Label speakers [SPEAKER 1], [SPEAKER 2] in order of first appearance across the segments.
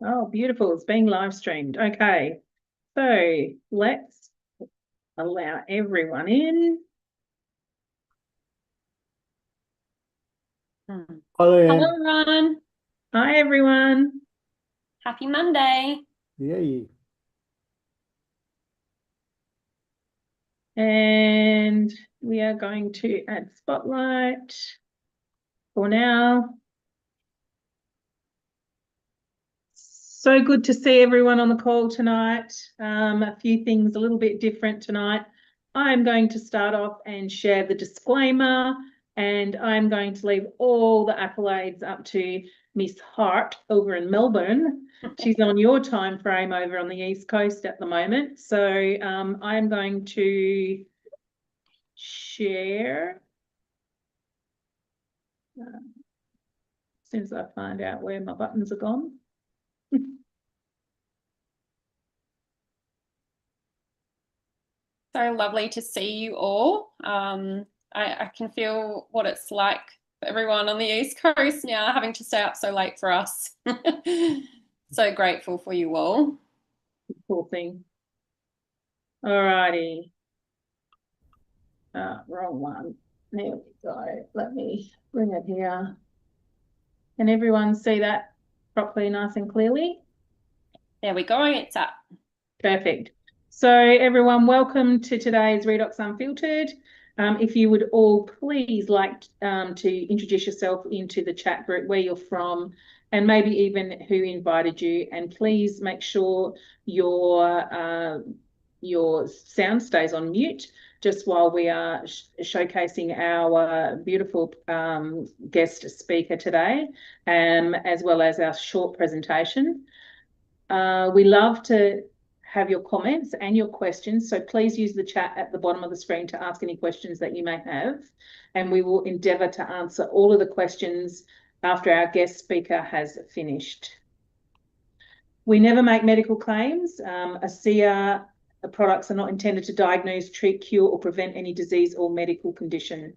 [SPEAKER 1] Oh, beautiful. It's being live streamed. Okay. So let's allow everyone in.
[SPEAKER 2] Hello,
[SPEAKER 3] Leanne.
[SPEAKER 2] Ron.
[SPEAKER 1] Hi, everyone.
[SPEAKER 2] Happy Monday.
[SPEAKER 3] Yay.
[SPEAKER 1] And we are going to add spotlight for now. So good to see everyone on the call tonight. A few things a little bit different tonight. I'm going to start off and share the disclaimer, and I'm going to leave all the accolades up to Miss Hart over in Melbourne. She's on your time frame over on the East Coast at the moment. So I'm going to share as soon as I find out where my buttons are gone.
[SPEAKER 2] So lovely to see you all. I can feel what it's like for everyone on the East Coast now, having to stay up so late for us. So grateful for you all.
[SPEAKER 1] Cool thing. All righty. Wrong one. There we go. Let me bring it here. Can everyone see that properly, nice and clearly?
[SPEAKER 2] There we go. It's up.
[SPEAKER 1] Perfect. So everyone, welcome to today's Redox Unfiltered. If you would all please like to introduce yourself into the chat group, where you're from, and maybe even who invited you. And please make sure your sound stays on mute just while we are showcasing our beautiful guest speaker today, as well as our short presentation. We love to have your comments and your questions, so please use the chat at the bottom of the screen to ask any questions that you may have, and we will endeavour to answer all of the questions after our guest speaker has finished. We never make medical claims. ASEA products are not intended to diagnose, treat, cure, or prevent any disease or medical condition.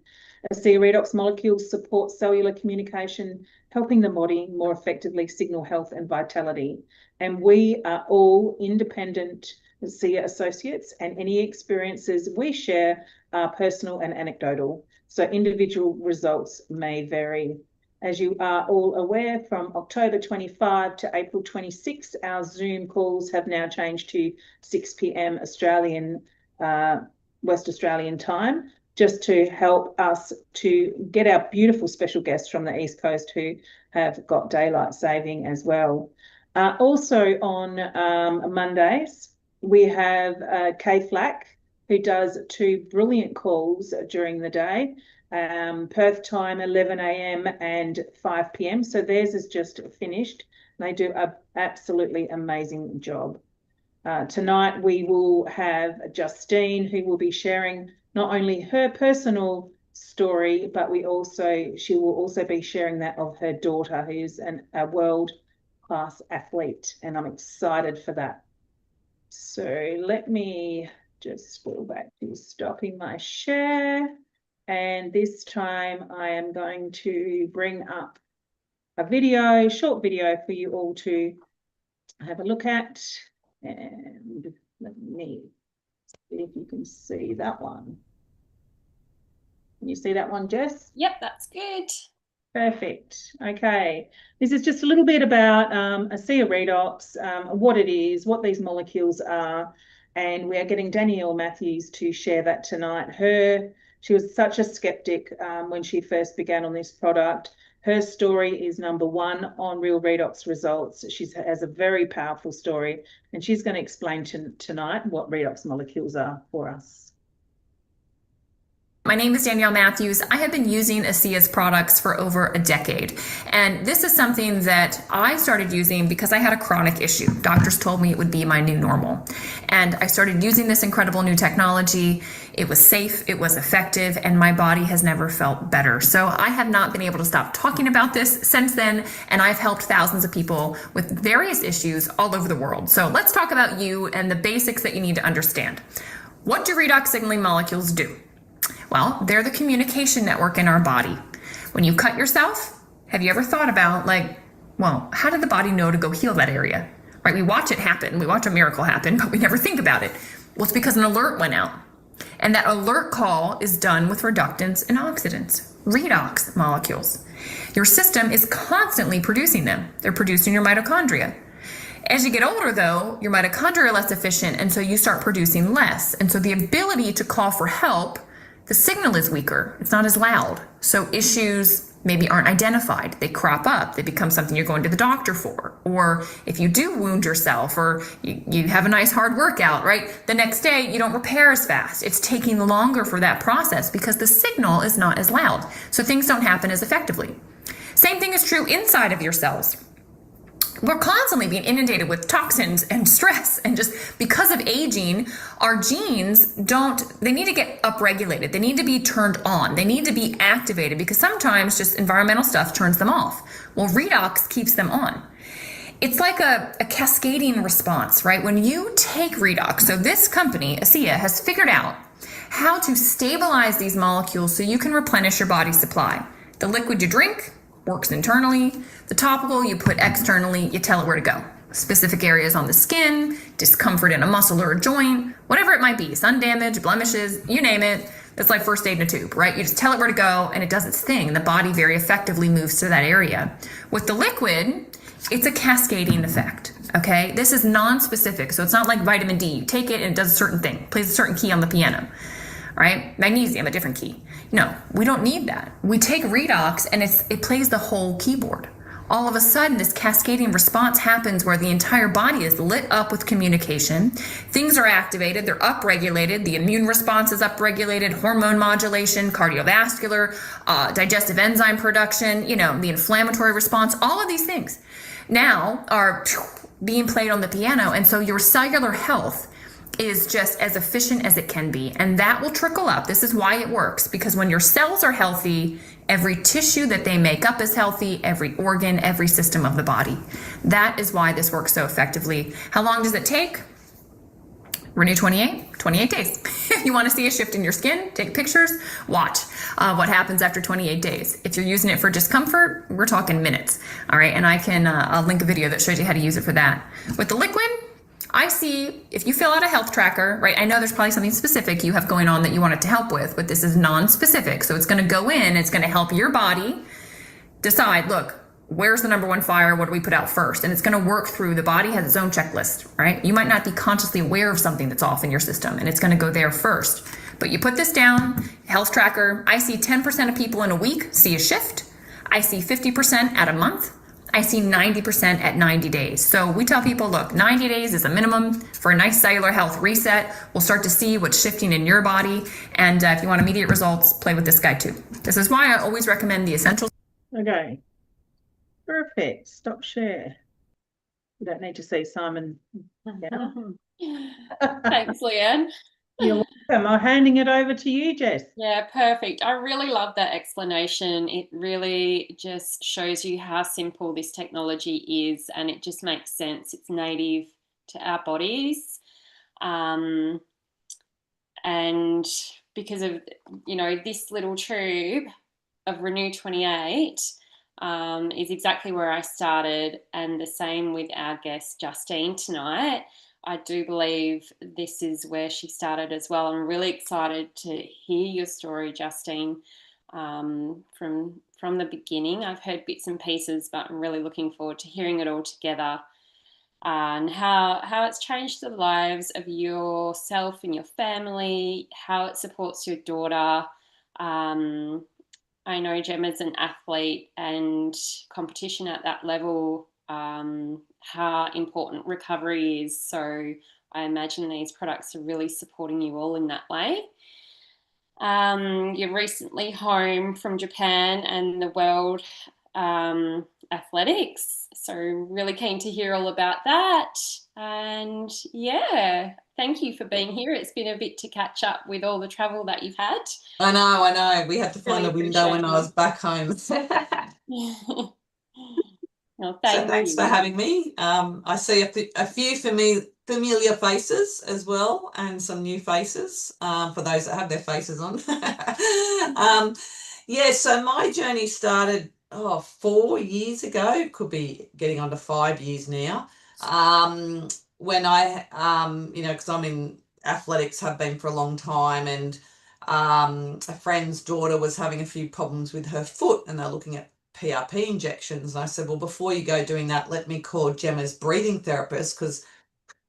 [SPEAKER 1] ASEA redox molecules support cellular communication, helping the body more effectively signal health and vitality. And we are all independent ASEA associates, and any experiences we share are personal and anecdotal, so individual results may vary. As you are all aware, from October 25 to April 26, our Zoom calls have now changed to 6 p.m. West Australian time, just to help us to get our beautiful special guests from the East Coast who have got daylight saving as well. Also on Mondays, we have Kay Flack, who does 2 brilliant calls during the day. Perth time, 11 a.m. and 5 p.m. So theirs is just finished. They do an absolutely amazing job. Tonight we will have Justine, who will be sharing not only her personal story, but she will also be sharing that of her daughter, who's a world-class athlete, and I'm excited for that. So let me just scroll back to stopping my share. And this time I am going to bring up a short video for you all to have a look at. And let me see if you can see that one. Can you see that one, Jess?
[SPEAKER 2] Yep, that's good.
[SPEAKER 1] Perfect. Okay. This is just a little bit about ASEA redox, what it is, what these molecules are, and we are getting Danielle Matthews to share that tonight. She was such a skeptic when she first began on this product. Her story is #1 on Real Redox results. She has a very powerful story, and she's going to explain tonight what redox molecules are for us.
[SPEAKER 4] My name is Danielle Matthews. I have been using ASEA's products for over a decade. And this is something that I started using because I had a chronic issue. Doctors told me it would be my new normal. And I started using this incredible new technology. It was safe, it was effective, and my body has never felt better. So I have not been able to stop talking about this since then, and I've helped thousands of people with various issues all over the world. So let's talk about you and the basics that you need to understand. What do redox signaling molecules do? Well, they're the communication network in our body. When you cut yourself, have you ever thought about, Well, how did the body know to go heal that area? Right? We watch it happen. We watch a miracle happen, but we never think about it. Well, it's because an alert went out. And that alert call is done with reductants and oxidants, redox molecules. Your system is constantly producing them. They're produced in your mitochondria. As you get older, though, your mitochondria are less efficient, and so you start producing less. And so the ability to call for help, the signal is weaker. It's not as loud. So issues maybe aren't identified. They crop up. They become something you're going to the doctor for. Or if you do wound yourself, or you have a nice hard workout, right? The next day, you don't repair as fast. It's taking longer for that process because the signal is not as loud. So things don't happen as effectively. Same thing is true inside of your cells. We're constantly being inundated with toxins and stress, and just because of aging, our genes they need to get upregulated. They need to be turned on. They need to be activated because sometimes just environmental stuff turns them off. Well, redox keeps them on. It's like a cascading response, right? When you take redox, so this company, ASEA, has figured out how to stabilize these molecules so you can replenish your body's supply. The liquid you drink works internally. The topical you put externally, you tell it where to go. Specific areas on the skin, discomfort in a muscle or a joint, whatever it might be, sun damage, blemishes, you name it. That's like first aid in a tube, right? You just tell it where to go and it does its thing. The body very effectively moves to that area. With the liquid, it's a cascading effect, okay? This is non-specific, so it's not like vitamin D. You take it and it does a certain thing, plays a certain key on the piano, right? Magnesium, a different key. No, we don't need that. We take redox and it plays the whole keyboard. All of a sudden, this cascading response happens where the entire body is lit up with communication. Things are activated, they're upregulated, the immune response is upregulated, hormone modulation, cardiovascular, digestive enzyme production, the inflammatory response, all of these things now are being played on the piano. And so your cellular health is just as efficient as it can be. And that will trickle up. This is why it works, because when your cells are healthy, every tissue that they make up is healthy, every organ, every system of the body. That is why this works so effectively. How long does it take? Renew 28 days. If you want to see a shift in your skin, take pictures, watch what happens after 28 days. If you're using it for discomfort, we're talking minutes. All right. And I'll link a video that shows you how to use it for that. With the liquid, I see if you fill out a health tracker, right? I know there's probably something specific you have going on that you want it to help with, but this is non-specific. So it's going to go in, it's going to help your body decide, look, where's the number one fire? What do we put out first? And it's going to work through, the body has its own checklist, right? You might not be consciously aware of something that's off in your system, and it's going to go there first. But you put this down, health tracker. I see 10% of people in a week see a shift. I see 50% at a month. I see 90% at 90 days. So we tell people, look, 90 days is a minimum for a nice cellular health reset. We'll start to see what's shifting in your body. And if you want immediate results, play with this guy too. This is why I always recommend the essentials.
[SPEAKER 1] Okay. Perfect. Stop share. You don't need to see Simon. Yeah.
[SPEAKER 2] Thanks, Leanne.
[SPEAKER 1] You're welcome. I'm handing it over to you, Jess.
[SPEAKER 2] Yeah, perfect. I really love that explanation. It really just shows you how simple this technology is, and it just makes sense. It's native to our bodies. And because of, this little tube of Renew 28 is exactly where I started, and the same with our guest Justine tonight. I do believe this is where she started as well. I'm really excited to hear your story, Justine, from the beginning. I've heard bits and pieces, but I'm really looking forward to hearing it all together, and how it's changed the lives of yourself and your family, how it supports your daughter. I know Gemma's an athlete and competition at that level, how important recovery is. So I imagine these products are really supporting you all in that way. You're recently home from Japan and the World Athletics. So really keen to hear all about that. And yeah, thank you for being here. It's been a bit to catch up with all the travel that you've had.
[SPEAKER 3] I know. We had to find a window when I was back home.
[SPEAKER 2] Well,
[SPEAKER 3] thanks for having me. I see a few familiar faces as well, and some new faces for those that have their faces on. So my journey started 4 years ago, could be getting on to 5 years now. When I, because I'm in athletics, have been for a long time, and a friend's daughter was having a few problems with her foot, and they're looking at PRP injections. And I said, well, before you go doing that, let me call Gemma's breathing therapist, because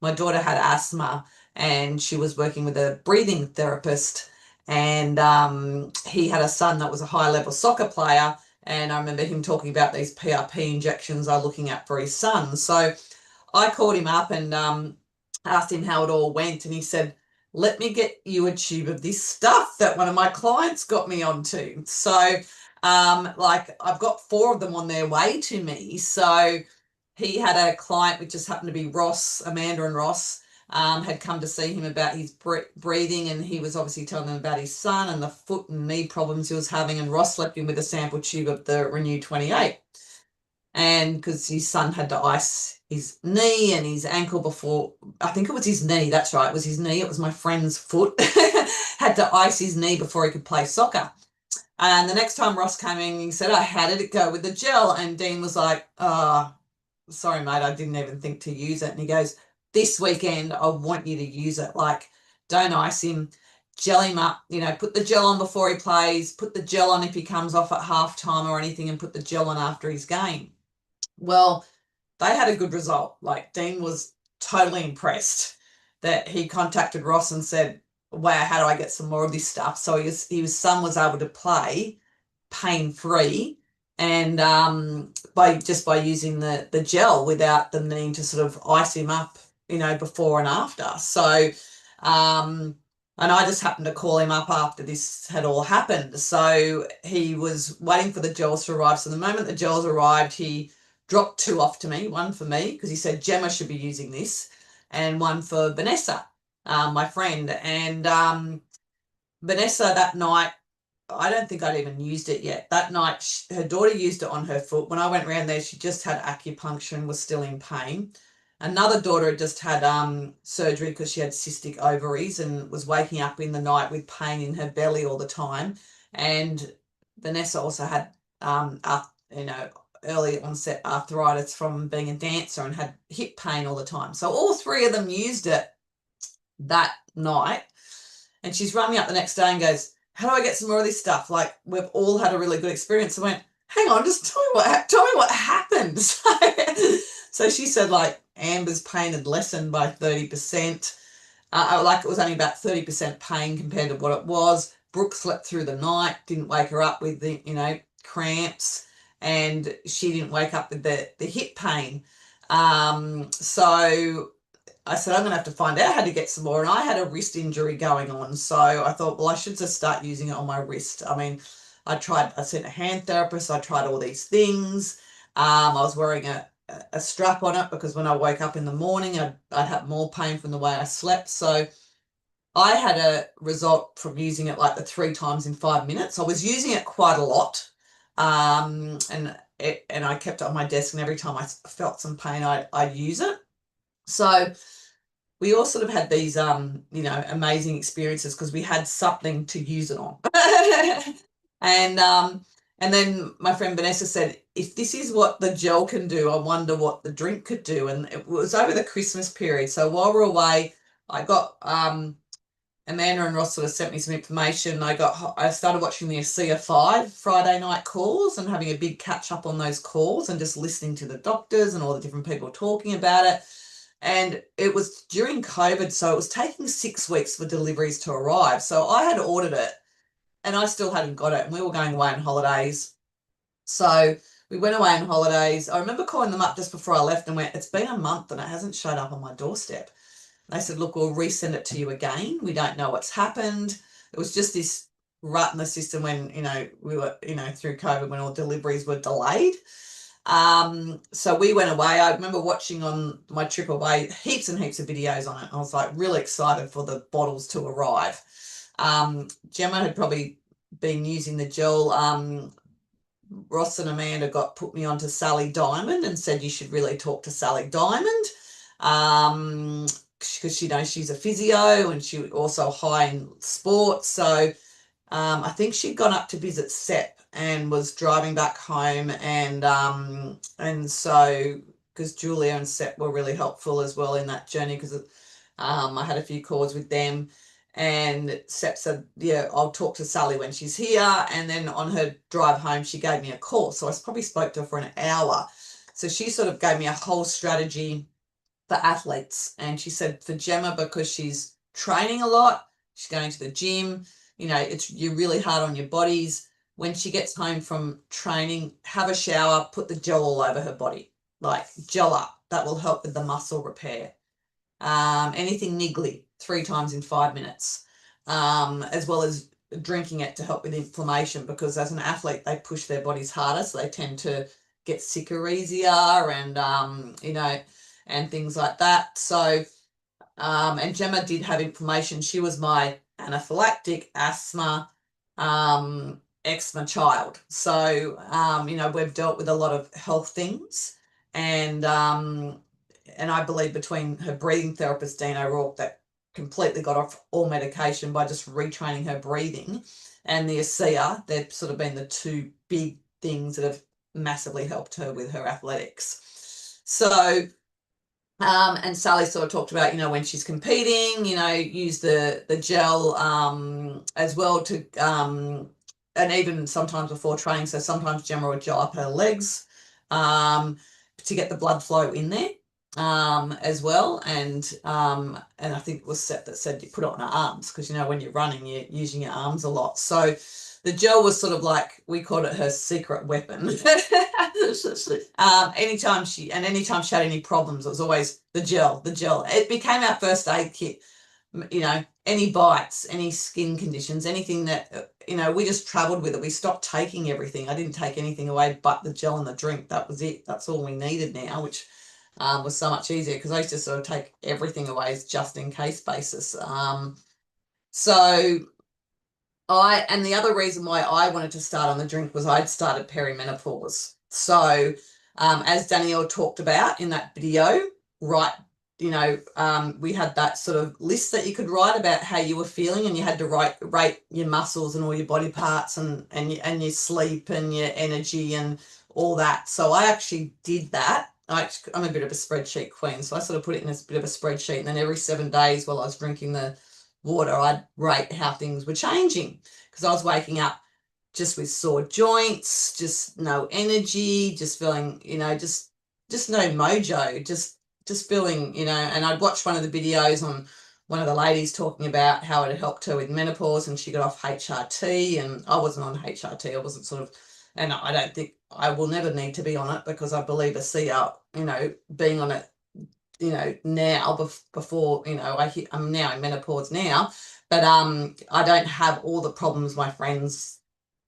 [SPEAKER 3] my daughter had asthma and she was working with a breathing therapist, and he had a son that was a high level soccer player, and I remember him talking about these PRP injections they're looking at for his son. So I called him up and asked him how it all went, and he said, let me get you a tube of this stuff that one of my clients got me onto. So I've got 4 of them on their way to me. So he had a client, which just happened to be Ross, Amanda and Ross, had come to see him about his breathing, and he was obviously telling them about his son and the foot and knee problems he was having, and Ross left him with a sample tube of the Renew 28. And because his son had to ice his knee and his ankle before, I think it was his knee, that's right, it was his knee, it was my friend's foot, had to ice his knee before he could play soccer. And the next time Ross came in, he said, how did it go with the gel? And Dean was like, sorry, mate, I didn't even think to use it. And he goes, this weekend, I want you to use it. Like, don't ice him, gel him up, put the gel on before he plays, put the gel on if he comes off at halftime or anything, and put the gel on after his game. Well, they had a good result. Like, Dean was totally impressed that he contacted Ross and said, wow, how do I get some more of this stuff? So his son was able to play pain-free, and by using the gel without them needing to sort of ice him up, before and after. So and I just happened to call him up after this had all happened. So he was waiting for the gels to arrive. So the moment the gels arrived, he dropped 2 off to me, one for me, because he said Gemma should be using this, and one for Vanessa, my friend. And Vanessa, that night, I don't think I'd even used it yet. That night, her daughter used it on her foot. When I went around there, she just had acupuncture and was still in pain. Another daughter had just had surgery because she had cystic ovaries and was waking up in the night with pain in her belly all the time. And Vanessa also had, early onset arthritis from being a dancer and had hip pain all the time. So all 3 of them used it that night. And she's rung me up the next day and goes, how do I get some more of this stuff? Like, we've all had a really good experience. I went, hang on, just tell me what happened. So she said, like, Amber's pain had lessened by 30%. It was only about 30% pain compared to what it was. Brooke slept through the night, didn't wake her up with the, cramps, and she didn't wake up with the hip pain. So I said, I'm going to have to find out how to get some more. And I had a wrist injury going on. So I thought, well, I should just start using it on my wrist. I mean, I sent a hand therapist. I tried all these things. I was wearing a strap on it because when I woke up in the morning, I'd have more pain from the way I slept. So I had a result from using it like the 3 times in 5 minutes. I was using it quite a lot. And I kept it on my desk, and every time I felt some pain, I'd use it. So we all sort of had these, amazing experiences because we had something to use it on. And then my friend Vanessa said, if this is what the gel can do, I wonder what the drink could do. And it was over the Christmas period. So while we're away, I got Amanda and Ross sort of sent me some information. I started watching the ASEA 5 Friday night calls and having a big catch up on those calls and just listening to the doctors and all the different people talking about it. And it was during COVID, so it was taking 6 weeks for deliveries to arrive. So I had ordered it and I still hadn't got it, and we were going away on holidays. So we went away on holidays. I remember calling them up just before I left and went, it's been a month and it hasn't showed up on my doorstep. They said, look, we'll resend it to you again. We don't know what's happened. It was just this rut in the system when, we were, through COVID, when all deliveries were delayed. So we went away. I remember watching on my trip away heaps and heaps of videos on it. I was like really excited for the bottles to arrive. Gemma had probably been using the gel. Ross and Amanda put me onto Sally Diamond and said you should really talk to Sally Diamond. Because she's a physio and she also high in sports. So I think she'd gone up to visit Sep and was driving back home, and so because Julia and Sep were really helpful as well in that journey, because I had a few calls with them, and Sep said, yeah, I'll talk to Sally when she's here. And then on her drive home, she gave me a call. So I probably spoke to her for an hour. So she sort of gave me a whole strategy for athletes. And she said for Gemma, because she's training a lot, she's going to the gym, you know, you're really hard on your bodies. When she gets home from training, have a shower, put the gel all over her body, like gel up. That will help with the muscle repair. Anything niggly 3 times in 5 minutes, as well as drinking it to help with inflammation, because as an athlete they push their bodies harder, so they tend to get sicker easier, and you know, and things like that. So and Gemma did have inflammation. She was my anaphylactic asthma eczema child, so you know, we've dealt with a lot of health things, and I believe between her breathing therapist, Dean O'Rourke, that completely got off all medication by just retraining her breathing, and the ASEA, they've sort of been the 2 big things that have massively helped her with her athletics. So, and Sally sort of talked about, you know, when she's competing, you know, use the gel as well to, and even sometimes before training. So sometimes Gemma would gel up her legs to get the blood flow in there. As well, and I think it was Seth that said you put it on her arms, because you know when you're running you're using your arms a lot. So the gel was sort of like, we called it her secret weapon. Anytime she had any problems, it was always the gel. It became our first aid kit. You know, any bites, any skin conditions, anything that, you know, we just traveled with it. We stopped taking everything. I didn't take anything away but the gel and the drink. That was it. That's all we needed now, which was so much easier, because I used to sort of take everything away as just in case basis. So and the other reason why I wanted to start on the drink was I'd started perimenopause. So as Danielle talked about in that video, right, you know, we had that sort of list that you could write about how you were feeling, and you had to rate your muscles and all your body parts, and your sleep and your energy and all that. So I actually did that. I'm a bit of a spreadsheet queen, so I sort of put it in a bit of a spreadsheet, and then every 7 days while I was drinking the water, I'd rate how things were changing, because I was waking up just with sore joints, just no energy, just feeling, you know, just no mojo, just feeling, you know. And I'd watched one of the videos on one of the ladies talking about how it had helped her with menopause, and she got off HRT, and I wasn't on HRT. I wasn't sort of, and I don't think I will never need to be on it, because I believe ASEA, you know, being on it, you know, now before, you know, I'm now in menopause now, but I don't have all the problems my friends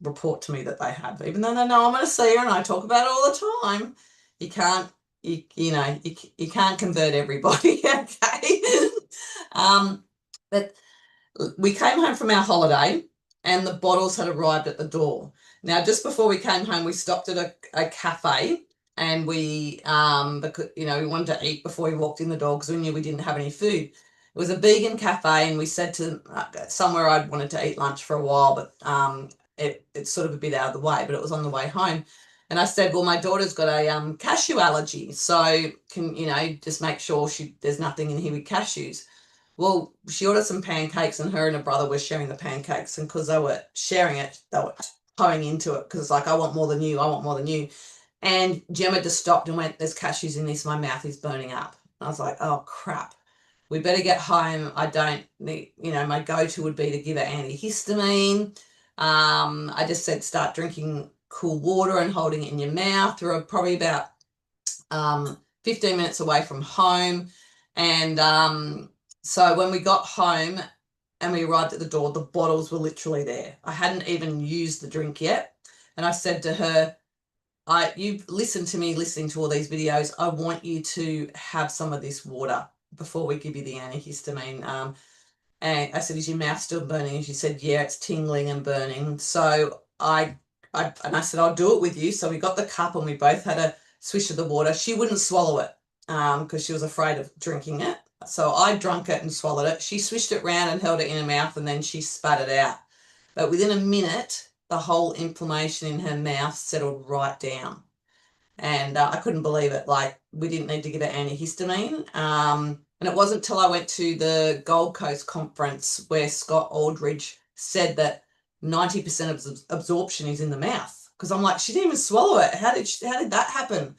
[SPEAKER 3] report to me that they have, even though they know I'm an ASEA and I talk about it all the time. You can't, you know, you can't convert everybody. Okay. But we came home from our holiday and the bottles had arrived at the door. Now, just before we came home, we stopped at a cafe, and we, because, you know, we wanted to eat before we walked in the door, because we knew we didn't have any food. It was a vegan cafe, and we said to somewhere I'd wanted to eat lunch for a while, but it's sort of a bit out of the way, but it was on the way home. And I said, well, my daughter's got a cashew allergy, so can, you know, just make sure there's nothing in here with cashews. Well, she ordered some pancakes, and her and her brother were sharing the pancakes, and because they were sharing it, they were hoeing into it, because it's like, I want more than you, I want more than you. And Gemma just stopped and went, there's cashews in this, my mouth is burning up. I was like, oh crap, we better get home. I don't need, you know, my go-to would be to give her antihistamine. I just said start drinking cool water and holding it in your mouth. We were probably about 15 minutes away from home. And so when we got home and we arrived at the door, the bottles were literally there. I hadn't even used the drink yet. And I said to her, you've listened to me listening to all these videos. I want you to have some of this water before we give you the antihistamine. And I said, is your mouth still burning? And she said, yeah, it's tingling and burning. So I said, I'll do it with you. So we got the cup and we both had a swish of the water. She wouldn't swallow it because she was afraid of drinking it. So I drank it and swallowed it. She swished it round and held it in her mouth, and then she spat it out. But within a minute, the whole inflammation in her mouth settled right down. And I couldn't believe it. Like, we didn't need to get an antihistamine. And it wasn't till I went to the Gold Coast conference where Scott Aldridge said that 90% of absorption is in the mouth. Because I'm like, she didn't even swallow it. How did that happen?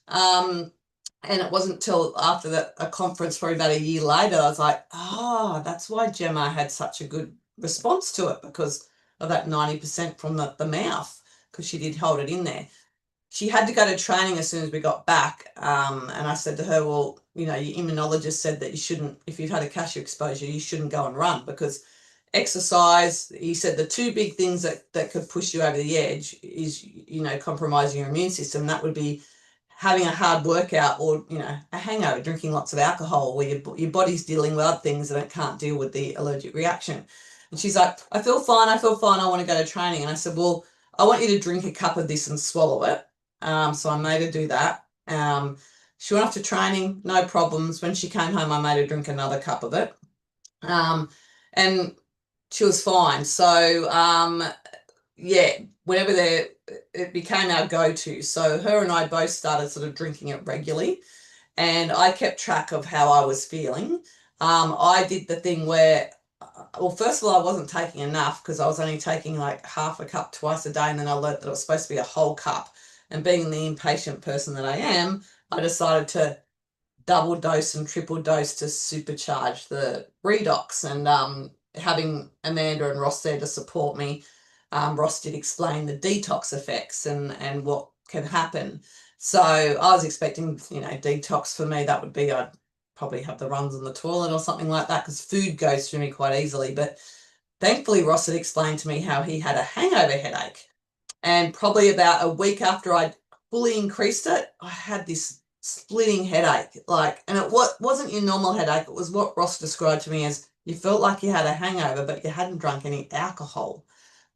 [SPEAKER 3] And it wasn't till after a conference, probably about a year later, I was like, oh, that's why Gemma had such a good response to it, because of that 90% from the mouth, because she did hold it in there. She had to go to training as soon as we got back. And I said to her, well, you know, your immunologist said that you shouldn't, if you've had a cashew exposure, you shouldn't go and run, because exercise, he said the two big things that could push you over the edge is, you know, compromising your immune system. That would be having a hard workout, or, you know, a hangover, drinking lots of alcohol, where your body's dealing with other things and it can't deal with the allergic reaction. And she's like, I feel fine, I want to go to training. And I said, well, I want you to drink a cup of this and swallow it. So I made her do that. She went off to training, no problems. When she came home, I made her drink another cup of it. And she was fine. So, yeah, whenever it became our go-to. So her and I both started sort of drinking it regularly, and I kept track of how I was feeling. I did the thing where, well, first of all, I wasn't taking enough, because I was only taking like half a cup twice a day, and then I learnt that it was supposed to be a whole cup. And being the impatient person that I am, I decided to double dose and triple dose to supercharge the redox. And having Amanda and Ross there to support me, Ross did explain the detox effects and what can happen. So I was expecting, you know, detox for me, that would be, I'd probably have the runs in the toilet or something like that, because food goes through me quite easily. But thankfully, Ross had explained to me how he had a hangover headache. And probably about a week after I'd fully increased it, I had this splitting headache. And it wasn't your normal headache. It was what Ross described to me as, you felt like you had a hangover, but you hadn't drunk any alcohol.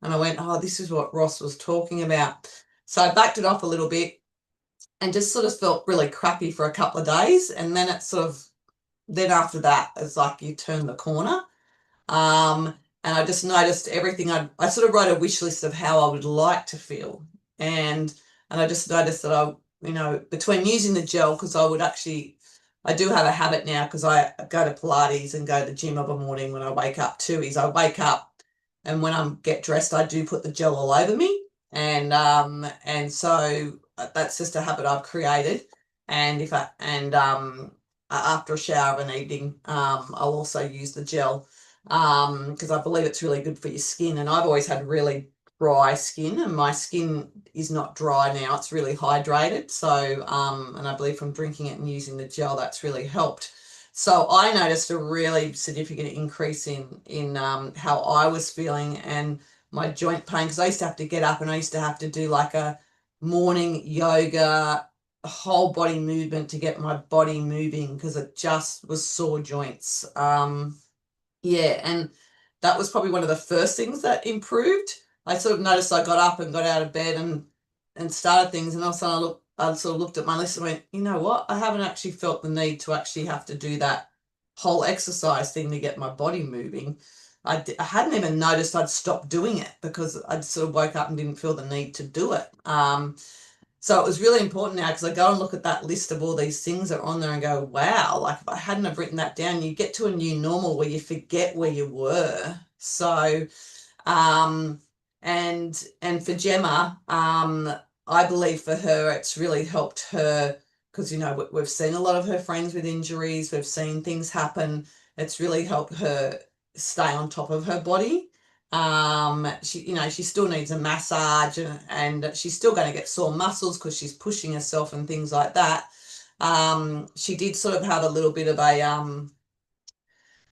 [SPEAKER 3] And I went, oh, this is what Ross was talking about. So I backed it off a little bit and just sort of felt really crappy for a couple of days. And then then after that, it's like you turn the corner. And I just noticed everything. I sort of wrote a wish list of how I would like to feel. And I just noticed that you know, between using the gel, because I do have a habit now, because I go to Pilates and go to the gym of a morning when I wake up too, is I wake up, and when I get dressed, I do put the gel all over me. And so that's just a habit I've created. And after a shower of an evening, I'll also use the gel, because I believe it's really good for your skin. And I've always had really dry skin, and my skin is not dry now, it's really hydrated. So and I believe from drinking it and using the gel, that's really helped. So I noticed a really significant increase in how I was feeling, and my joint pain, because I used to have to get up and I used to have to do like a morning yoga, a whole body movement to get my body moving, because it just was sore joints. Yeah, and that was probably one of the first things that improved. I sort of noticed I got up and got out of bed and started things, and all of a sudden I sort of looked at my list and went, you know what, I haven't actually felt the need to actually have to do that whole exercise thing to get my body moving. I hadn't even noticed I'd stopped doing it, because I'd sort of woke up and didn't feel the need to do it. So it was really important now, because I go and look at that list of all these things that are on there and go, wow, like if I hadn't have written that down, you get to a new normal where you forget where you were. So, and for Gemma, I believe for her, it's really helped her, because, you know, we've seen a lot of her friends with injuries, we've seen things happen. It's really helped her stay on top of her body. She still needs a massage, and she's still going to get sore muscles because she's pushing herself and things like that. She did sort of have a little bit of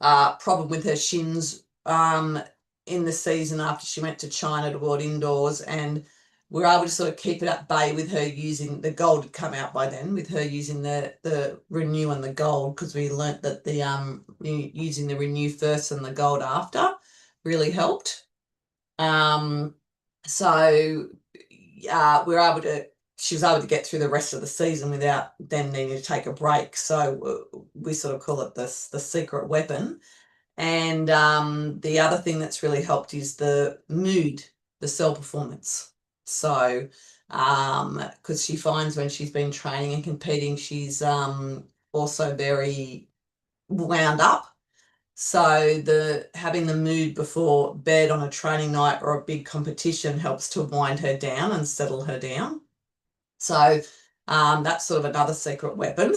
[SPEAKER 3] a problem with her shins in the season after she went to China to World Indoors, and we were able to sort of keep it at bay with her using the gold had come out by then, with her using the Renew and the gold, because we learnt that the using the Renew first and the gold after really helped. So we were able to, she was able to get through the rest of the season without then needing to take a break. So we sort of call it the secret weapon. And the other thing that's really helped is the mood. the cell performance. So, because she finds when she's been training and competing, she's also very wound up. So having the mood before bed on a training night or a big competition helps to wind her down and settle her down. So that's sort of another secret weapon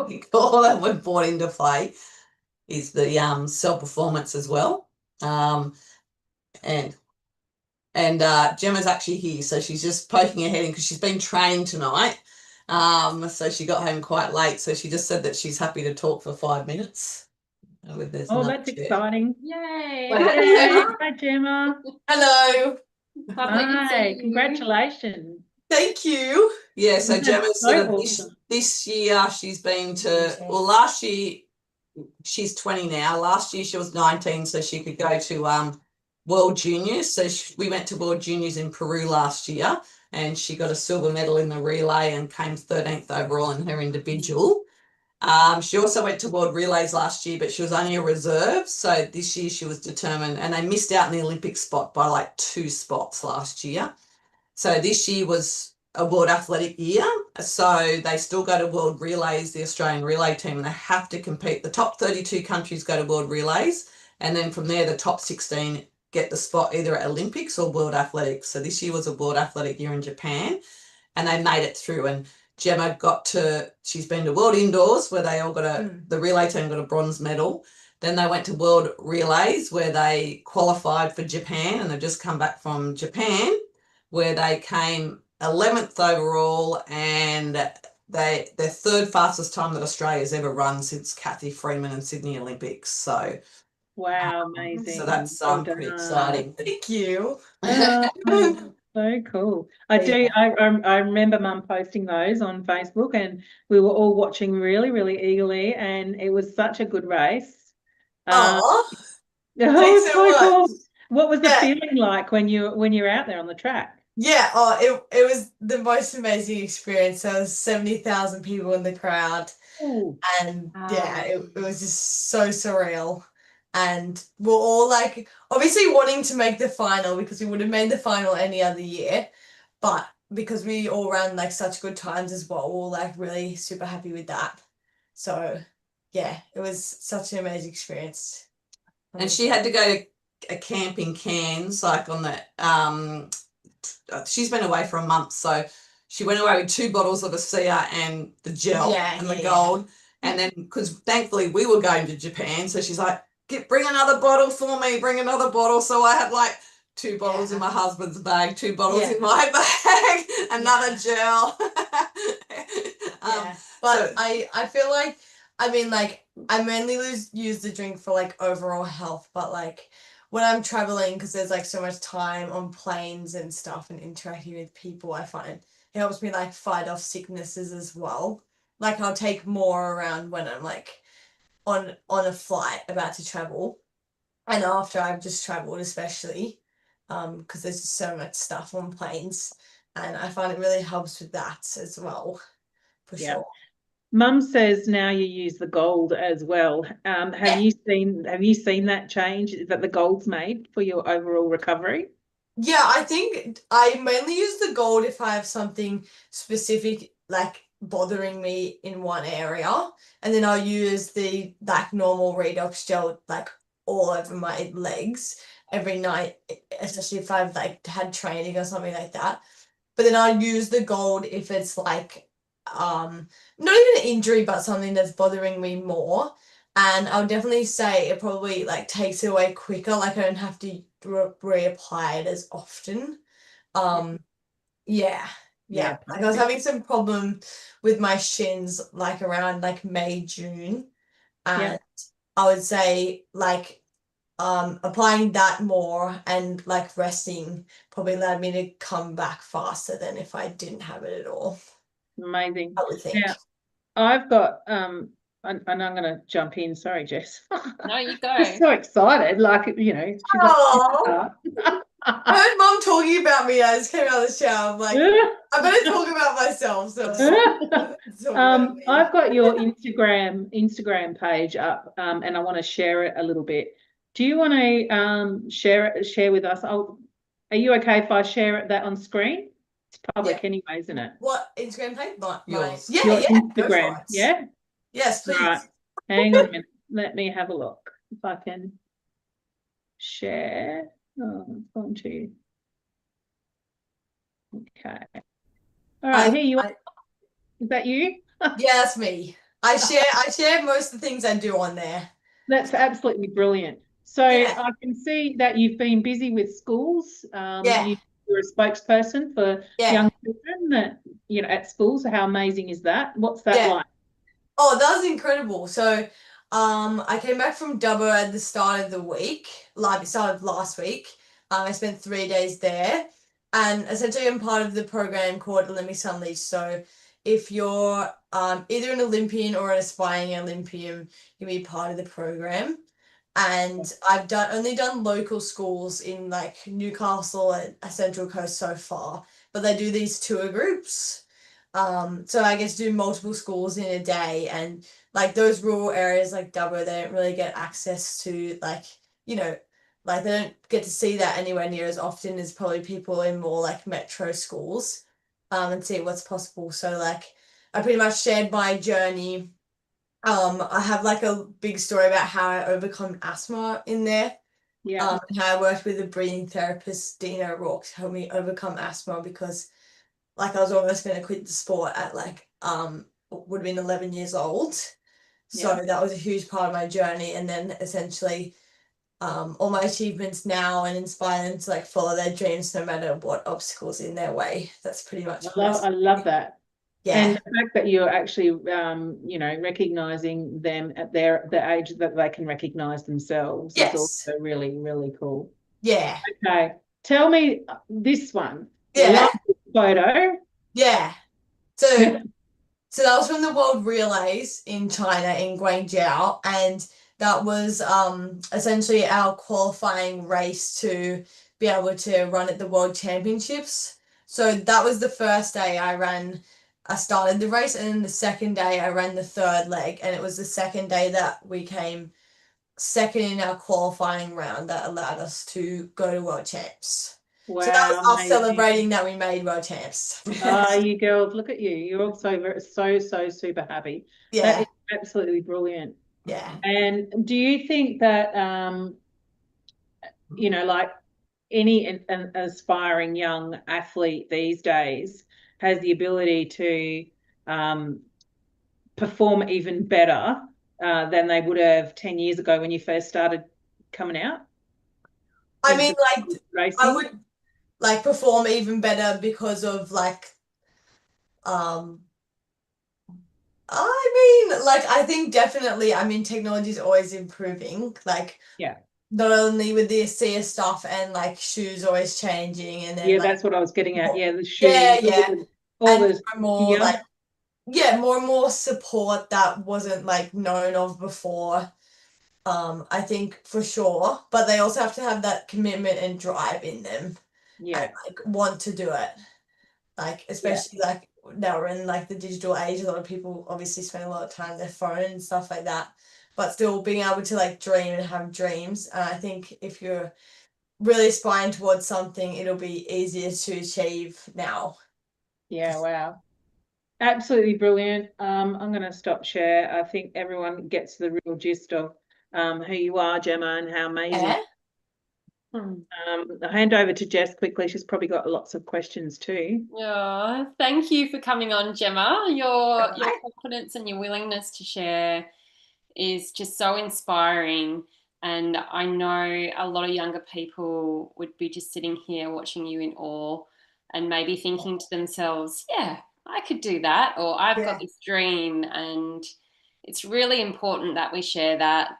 [SPEAKER 3] we call it we've brought into play is the cell performance as well. And Gemma's actually here, so she's just poking her head in because she's been training tonight. So she got home quite late, so she just said that she's happy to talk for 5 minutes.
[SPEAKER 1] Oh, that's exciting.
[SPEAKER 2] Yay.
[SPEAKER 1] Yay. Hi, Gemma.
[SPEAKER 3] Hello.
[SPEAKER 2] Lovely to see
[SPEAKER 1] Hi,
[SPEAKER 2] you.
[SPEAKER 1] congratulations.
[SPEAKER 3] Thank you. Yeah, so
[SPEAKER 1] That's
[SPEAKER 3] Gemma's
[SPEAKER 1] so
[SPEAKER 3] sort of
[SPEAKER 1] awesome.
[SPEAKER 3] this year she's been to, well, last year she's 20 now. Last year she was 19, so she could go to World Juniors. So we went to World Juniors in Peru last year, and she got a silver medal in the relay and came 13th overall in her individual. She also went to World Relays last year, but she was only a reserve. So this year she was determined, and they missed out in the Olympic spot by like 2 spots last year. So this year was a World Athletic year. So they still go to World Relays, the Australian relay team, and they have to compete. The top 32 countries go to World Relays, and then from there, the top 16 get the spot either at Olympics or World Athletics. So this year was a World Athletic year in Japan, and they made it through. And Gemma she's been to World Indoors where they all got the relay team got a bronze medal. Then they went to World Relays where they qualified for Japan, and they've just come back from Japan where they came 11th overall, and their third fastest time that Australia's ever run since Kathy Freeman and Sydney Olympics. So
[SPEAKER 1] wow, amazing.
[SPEAKER 3] So that's
[SPEAKER 1] Well
[SPEAKER 3] pretty
[SPEAKER 1] done.
[SPEAKER 3] exciting. Thank you.
[SPEAKER 1] Oh, so cool. I remember Mum posting those on Facebook, and we were all watching really, really eagerly, and it was such a good race.
[SPEAKER 3] Oh,
[SPEAKER 1] It's
[SPEAKER 3] so much.
[SPEAKER 1] cool. What was the
[SPEAKER 3] Yeah.
[SPEAKER 1] feeling like when you're out there on the track?
[SPEAKER 5] Yeah, it was the most amazing experience. There was 70,000 people in the crowd,
[SPEAKER 1] Ooh.
[SPEAKER 5] and yeah, it was just so surreal. And we're all like obviously wanting to make the final because we would have made the final any other year, but because we all ran like such good times as well, we're like really super happy with that. So yeah, it was such an amazing experience.
[SPEAKER 3] And she had to go to a camp in Cairns, like on the she's been away for a month, so she went away with 2 bottles of ASEA and the gel and the gold. And then because thankfully we were going to Japan, so she's like, bring another bottle for me, bring another bottle. So I had like 2 bottles in my husband's bag, 2 bottles in my bag, another gel.
[SPEAKER 5] But I feel like, I mean, like, I mainly use the drink for like overall health, but like when I'm traveling, because there's like so much time on planes and stuff and interacting with people, I find it helps me like fight off sicknesses as well. Like I'll take more around when I'm like on a flight about to travel, and after I've just traveled, especially because there's just so much stuff on planes, and I find it really helps with that as well, for sure.
[SPEAKER 1] Mum says now you use the gold as well. Have you seen that change that the gold's made for your overall recovery?
[SPEAKER 5] Yeah, I think I mainly use the gold if I have something specific like bothering me in one area, and then I'll use the like normal redox gel like all over my legs every night, especially if I've like had training or something like that. But then I'll use the gold if it's like not even an injury but something that's bothering me more, and I'll definitely say it probably like takes it away quicker, like I don't have to reapply it as often. Like I was having some problem with my shins like around like May, June, and I would say like applying that more and like resting probably allowed me to come back faster than if I didn't have it at all.
[SPEAKER 1] Amazing.
[SPEAKER 5] I would think.
[SPEAKER 1] Now, I've got and I'm going to jump in. Sorry, Jess.
[SPEAKER 2] No, you go.
[SPEAKER 1] I'm so excited, like she's
[SPEAKER 5] I heard Mum talking about me. I just came out of the shower. I'm like, I'm going to talk about myself. So
[SPEAKER 1] I've got your Instagram page up, and I want to share it a little bit. Do you want to share with us? Are you okay if I share that on screen? It's public
[SPEAKER 5] Yeah.
[SPEAKER 1] anyway, isn't it?
[SPEAKER 5] What Instagram page?
[SPEAKER 3] Yours.
[SPEAKER 5] Yeah,
[SPEAKER 1] Your
[SPEAKER 5] yeah, go for
[SPEAKER 1] Instagram,
[SPEAKER 5] it.
[SPEAKER 1] yeah?
[SPEAKER 5] Yes, please.
[SPEAKER 1] Right. Hang on a minute. Let me have a look if I can share. Oh, it's gone to. Okay. All right, here you are. Is that you?
[SPEAKER 5] Yeah, that's me. I share most of the things I do on there.
[SPEAKER 1] That's absolutely brilliant. So
[SPEAKER 5] Yeah.
[SPEAKER 1] I can see that you've been busy with schools.
[SPEAKER 5] Yeah.
[SPEAKER 1] You're a spokesperson for
[SPEAKER 5] Yeah.
[SPEAKER 1] young children that, at schools. How amazing is that? What's that
[SPEAKER 5] Yeah.
[SPEAKER 1] like?
[SPEAKER 5] Oh, that was incredible. So, I came back from Dubbo at the start of the week, like it started last week. I spent 3 days there, and essentially I'm part of the program called Olympics Unleashed. So, if you're either an Olympian or an aspiring Olympian, you'll be part of the program. And I've only done local schools in like Newcastle and Central Coast so far, but they do these tour groups. So I get to do multiple schools in a day, and like those rural areas like Dubbo, they don't really get access to like, like they don't get to see that anywhere near as often as probably people in more like metro schools, and see what's possible. So like I pretty much shared my journey. I have like a big story about how I overcome asthma in there.
[SPEAKER 1] Yeah.
[SPEAKER 5] And how I worked with a breathing therapist, Dina Rourke, to help me overcome asthma because like I was almost going to quit the sport at like would have been 11 years old. So
[SPEAKER 1] Yeah.
[SPEAKER 5] that was a huge part of my journey, and then essentially all my achievements now and inspire them to like follow their dreams no matter what obstacles in their way. That's pretty much
[SPEAKER 1] I love that.
[SPEAKER 5] Yeah.
[SPEAKER 1] And the fact that you're actually, recognizing them at the age that they can recognize themselves is
[SPEAKER 5] Yes.
[SPEAKER 1] also really, really cool.
[SPEAKER 5] Yeah.
[SPEAKER 1] Okay. Tell me this one.
[SPEAKER 5] Yeah.
[SPEAKER 1] Love this photo.
[SPEAKER 5] Yeah. So so that was from the World Relays in China in Guangzhou, and that was essentially our qualifying race to be able to run at the World Championships. So that was the first day I started the race, and then the second day I ran the third leg, and it was the second day that we came second in our qualifying round that allowed us to go to World Champs.
[SPEAKER 1] Wow,
[SPEAKER 5] So that was us
[SPEAKER 1] amazing.
[SPEAKER 5] celebrating that we made World Champs.
[SPEAKER 1] You girls, look at you. You're also so super happy. That
[SPEAKER 5] Yeah.
[SPEAKER 1] is absolutely brilliant.
[SPEAKER 5] Yeah.
[SPEAKER 1] And do you think that, like any an aspiring young athlete these days has the ability to perform even better than they would have 10 years ago when you first started coming out?
[SPEAKER 5] I mean, like,
[SPEAKER 1] racing?
[SPEAKER 5] I would like perform even better because of like, I mean, like, I think definitely, I mean, technology is always improving. Like,
[SPEAKER 1] Yeah.
[SPEAKER 5] not only with the ASEA stuff and like shoes always changing, and then
[SPEAKER 1] Yeah,
[SPEAKER 5] like,
[SPEAKER 1] that's what I was getting at. Yeah, the shoes.
[SPEAKER 5] yeah,
[SPEAKER 1] all
[SPEAKER 5] and
[SPEAKER 1] the
[SPEAKER 5] more like, more and more support that wasn't like known of before. I think for sure, but they also have to have that commitment and drive in them.
[SPEAKER 1] Yeah.
[SPEAKER 5] And like want to do it. Like especially like now we're in like the digital age, a lot of people obviously spend a lot of time on their phone and stuff like that. But still being able to like dream and have dreams. And I think if you're really aspiring towards something, it'll be easier to achieve now.
[SPEAKER 1] Yeah, wow. Absolutely brilliant. I'm going to stop share. I think everyone gets the real gist of who you are, Gemma, and how amazing.
[SPEAKER 5] Yeah.
[SPEAKER 1] I'll hand over to Jess quickly. She's probably got lots of questions too.
[SPEAKER 2] Yeah, thank you for coming on, Gemma. Your confidence and your willingness to share is just so inspiring. And I know a lot of younger people would be just sitting here watching you in awe and maybe thinking to themselves, yeah, I could do that, or I've got this dream. And it's really important that we share that,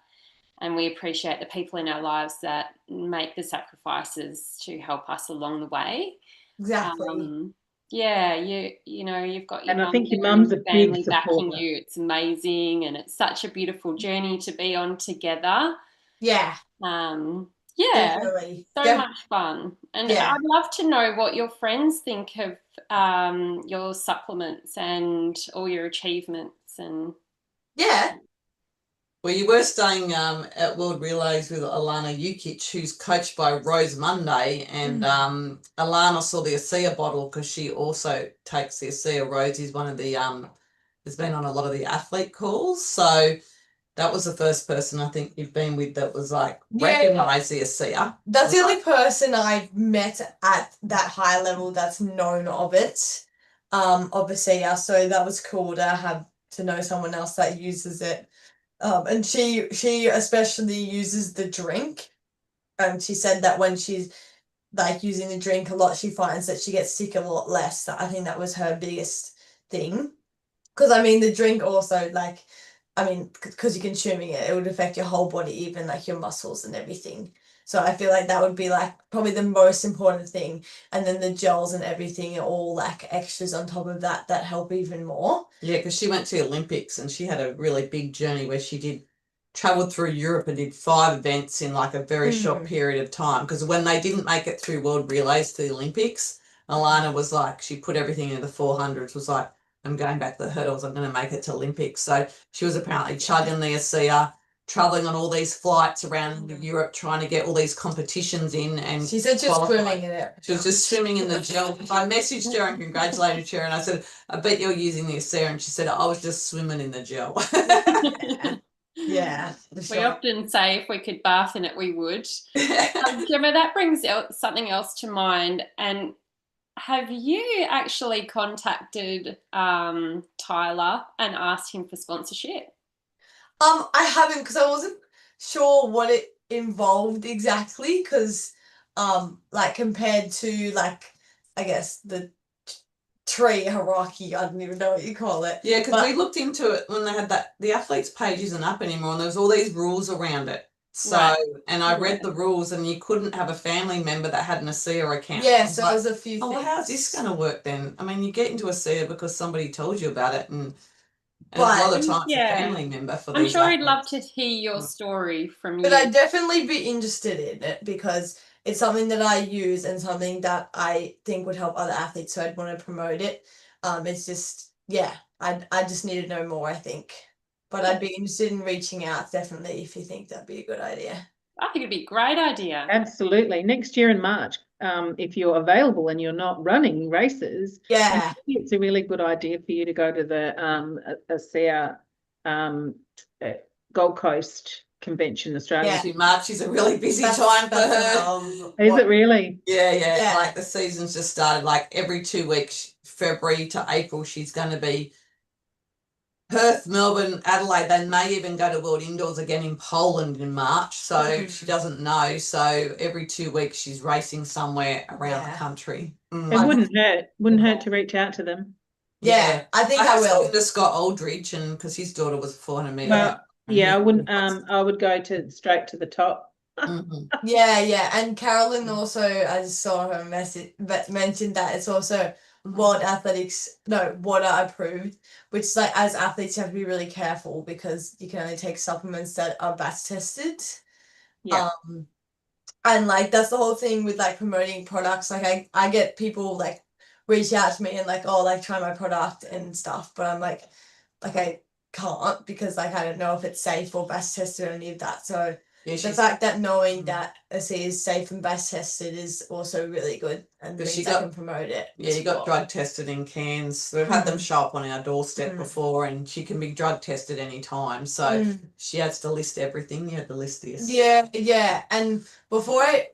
[SPEAKER 2] and we appreciate the people in our lives that make the sacrifices to help us along the way.
[SPEAKER 5] Exactly.
[SPEAKER 2] Yeah, you've got your
[SPEAKER 1] And I
[SPEAKER 2] mum
[SPEAKER 1] think your
[SPEAKER 2] there
[SPEAKER 1] mum's
[SPEAKER 2] and
[SPEAKER 1] a big
[SPEAKER 2] family backing
[SPEAKER 1] supporter.
[SPEAKER 2] you. It's amazing, and it's such a beautiful journey to be on together.
[SPEAKER 5] Yeah.
[SPEAKER 2] Definitely. So much fun. And I'd love to know what your friends think of your supplements and all your achievements. And
[SPEAKER 3] Well, you were staying at World Relays with Alana Ukic, who's coached by Rose Monday, and Alana saw the ASEA bottle because she also takes the ASEA. Rose is one of the has been on a lot of the athlete calls, so that was the first person I think you've been with that was like recognised the ASEA.
[SPEAKER 5] That's the only person I've met at that high level that's known of it, of ASEA. So that was cool to know someone else that uses it. And she especially uses the drink. And she said that when she's like using the drink a lot, she finds that she gets sick a lot less. I think that was her biggest thing. Because I mean, the drink also because you're consuming it, it would affect your whole body, even like your muscles and everything. So I feel like that would be like probably the most important thing. And then the gels and everything are all like extras on top of that help even more.
[SPEAKER 3] Yeah, because she went to the Olympics and she had a really big journey where she travelled through Europe and did 5 events in like a very short period of time. Because when they didn't make it through World Relays to the Olympics, Alana was like, she put everything into the 400s, was like, I'm going back to the hurdles, I'm going to make it to Olympics. So she was apparently chugging the ASEA, traveling on all these flights around Europe, trying to get all these competitions in. And
[SPEAKER 5] she said just swimming in it.
[SPEAKER 3] She was just swimming in the gel. I messaged her and congratulated her, and I said, I bet you're using the ASEA. And she said, I was just swimming in the gel.
[SPEAKER 5] Yeah.
[SPEAKER 2] We often say if we could bath in it, we would. Gemma, that brings something else to mind. And have you actually contacted Tyler and asked him for sponsorship?
[SPEAKER 5] I haven't, because I wasn't sure what it involved exactly, because like compared to like I guess the tree hierarchy, I don't even know what you call it.
[SPEAKER 3] Yeah, because we looked into it when they had that, the athletes page isn't up anymore, and there was all these rules around it. So, and I read the rules, and you couldn't have a family member that had an ASEA account.
[SPEAKER 5] Yeah, so like, there's a few things.
[SPEAKER 3] Well, how's this going to work then? I mean, you get into ASEA because somebody told you about it, and a lot of times a family member for these.
[SPEAKER 2] I'm sure he'd love to hear your story from you.
[SPEAKER 5] But I'd definitely be interested in it because it's something that I use and something that I think would help other athletes, so I'd want to promote it. It's just, I just need to know more, I think. But I'd be interested in reaching out, definitely, if you think that'd be a good idea.
[SPEAKER 2] I think it'd be a great idea.
[SPEAKER 1] Absolutely. Next year in March, if you're available and you're not running races, it's a really good idea for you to go to the ASEA Gold Coast Convention Australia.
[SPEAKER 3] Yeah, March is a really busy time for her.
[SPEAKER 1] Is it really?
[SPEAKER 3] Yeah. Like the season's just started. Like every 2 weeks, February to April, she's going to be Perth, Melbourne, Adelaide. They may even go to World Indoors again in Poland in March. So she doesn't know. So every 2 weeks she's racing somewhere around the country.
[SPEAKER 1] It wouldn't hurt to reach out to them.
[SPEAKER 5] Yeah, I think I will.
[SPEAKER 3] To Scott Aldridge, and because his daughter was 400 metre.
[SPEAKER 1] Well, I wouldn't. I would go straight to the top.
[SPEAKER 5] Yeah, and Carolyn also, I just saw her message, but mentioned that it's also water approved, which is like, as athletes you have to be really careful because you can only take supplements that are batch tested. And like that's the whole thing with like promoting products. Like I get people like reach out to me and like, oh, like try my product and stuff, but I'm like I can't because like I don't know if it's safe or batch tested or any of that. So the fact that knowing that ASEA is safe and batch tested is also really good, and means I can promote it.
[SPEAKER 3] Yeah, you got drug tested in cans. We've had them show up on our doorstep before, and she can be drug tested any time. So she has to list everything. You have to list this.
[SPEAKER 5] Yeah. And before I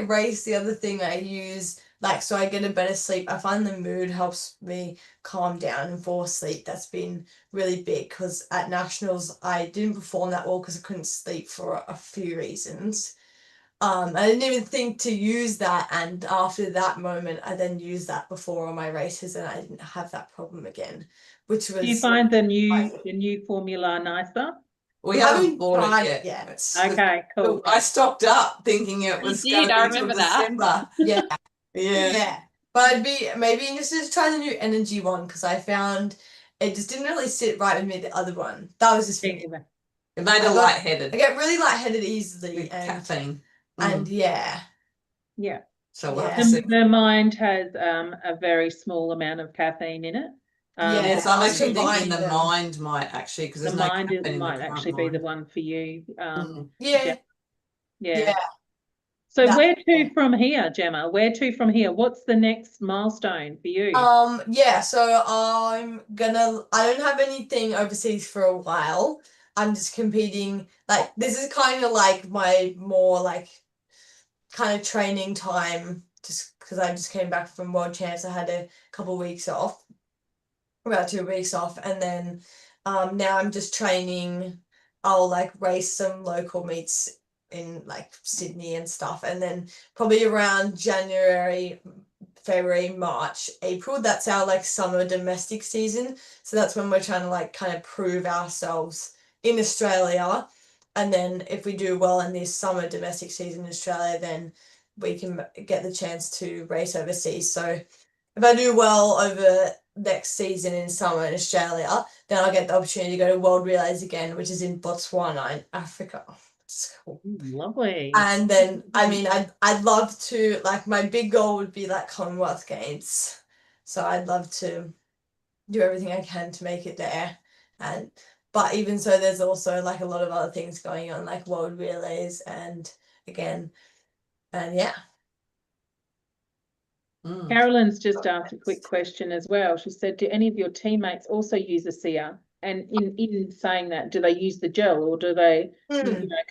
[SPEAKER 5] race, the other thing I use, like, so I get a better sleep. I find the mood helps me calm down and fall asleep. That's been really big because at nationals I didn't perform that well because I couldn't sleep for a few reasons. I didn't even think to use that, and after that moment I then used that before all my races and I didn't have that problem again, which was.
[SPEAKER 1] Do you find the new formula nicer?
[SPEAKER 3] We haven't bought it yet.
[SPEAKER 1] Okay, cool.
[SPEAKER 3] I stocked up thinking it was going to be till December.
[SPEAKER 5] Yeah. But I'd be maybe interested to try the new energy one because I found it just didn't really sit right with me, the other one. That was just me.
[SPEAKER 3] It made her lightheaded.
[SPEAKER 5] I get really lightheaded easily.
[SPEAKER 3] With caffeine.
[SPEAKER 5] And
[SPEAKER 3] So
[SPEAKER 1] the mind has a very small amount of caffeine in it.
[SPEAKER 3] Yeah, so I'm
[SPEAKER 5] I'll
[SPEAKER 3] actually thinking
[SPEAKER 5] combine
[SPEAKER 3] the
[SPEAKER 5] them.
[SPEAKER 3] mind might actually, because
[SPEAKER 1] The
[SPEAKER 3] there's no
[SPEAKER 1] mind
[SPEAKER 3] caffeine in the
[SPEAKER 1] might
[SPEAKER 3] current
[SPEAKER 1] actually be the
[SPEAKER 3] mind.
[SPEAKER 1] one for you.
[SPEAKER 5] Yeah,
[SPEAKER 1] Yeah.
[SPEAKER 5] yeah.
[SPEAKER 1] So
[SPEAKER 5] That's
[SPEAKER 1] where to
[SPEAKER 5] cool.
[SPEAKER 1] from here, Gemma? Where to from here? What's the next milestone for you?
[SPEAKER 5] Yeah, so I don't have anything overseas for a while. I'm just competing, like, this is kind of like my more like kind of training time, just because I just came back from World Champs. I had a couple weeks off, about 2 weeks off, and then now I'm just training. I'll like race some local meets in like Sydney and stuff, and then probably around January, February, March, April, that's our like summer domestic season. So that's when we're trying to like kind of prove ourselves in Australia. And then if we do well in this summer domestic season in Australia, then we can get the chance to race overseas. So if I do well over next season in summer in Australia, then I'll get the opportunity to go to World Relays again, which is in Botswana in Africa. It's cool.
[SPEAKER 1] Lovely.
[SPEAKER 5] And then, I mean, I'd love to, like, my big goal would be like Commonwealth Games. So I'd love to do everything I can to make it there. But even so, there's also like a lot of other things going on, like World Relays and yeah.
[SPEAKER 1] Carolyn's just asked a quick question as well. She said, do any of your teammates also use a SIA? And in saying that, do they use the gel, or do they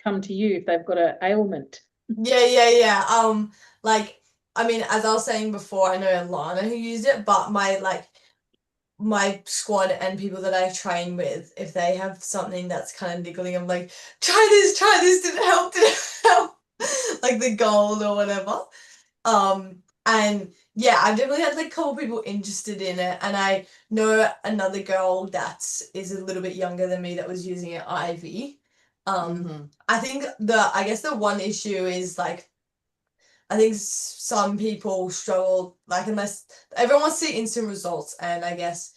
[SPEAKER 1] come to you if they've got an ailment?
[SPEAKER 5] Yeah. Like, I mean, as I was saying before, I know Lana who used it, but my squad and people that I train with, if they have something that's kind of niggling, I'm like, try this, didn't help, like the gold or whatever. And yeah, I've definitely had like a couple people interested in it, and I know another girl that is a little bit younger than me that was using it, Ivy. I think I guess the one issue is like, I think some people struggle, like, unless everyone wants to see instant results, and I guess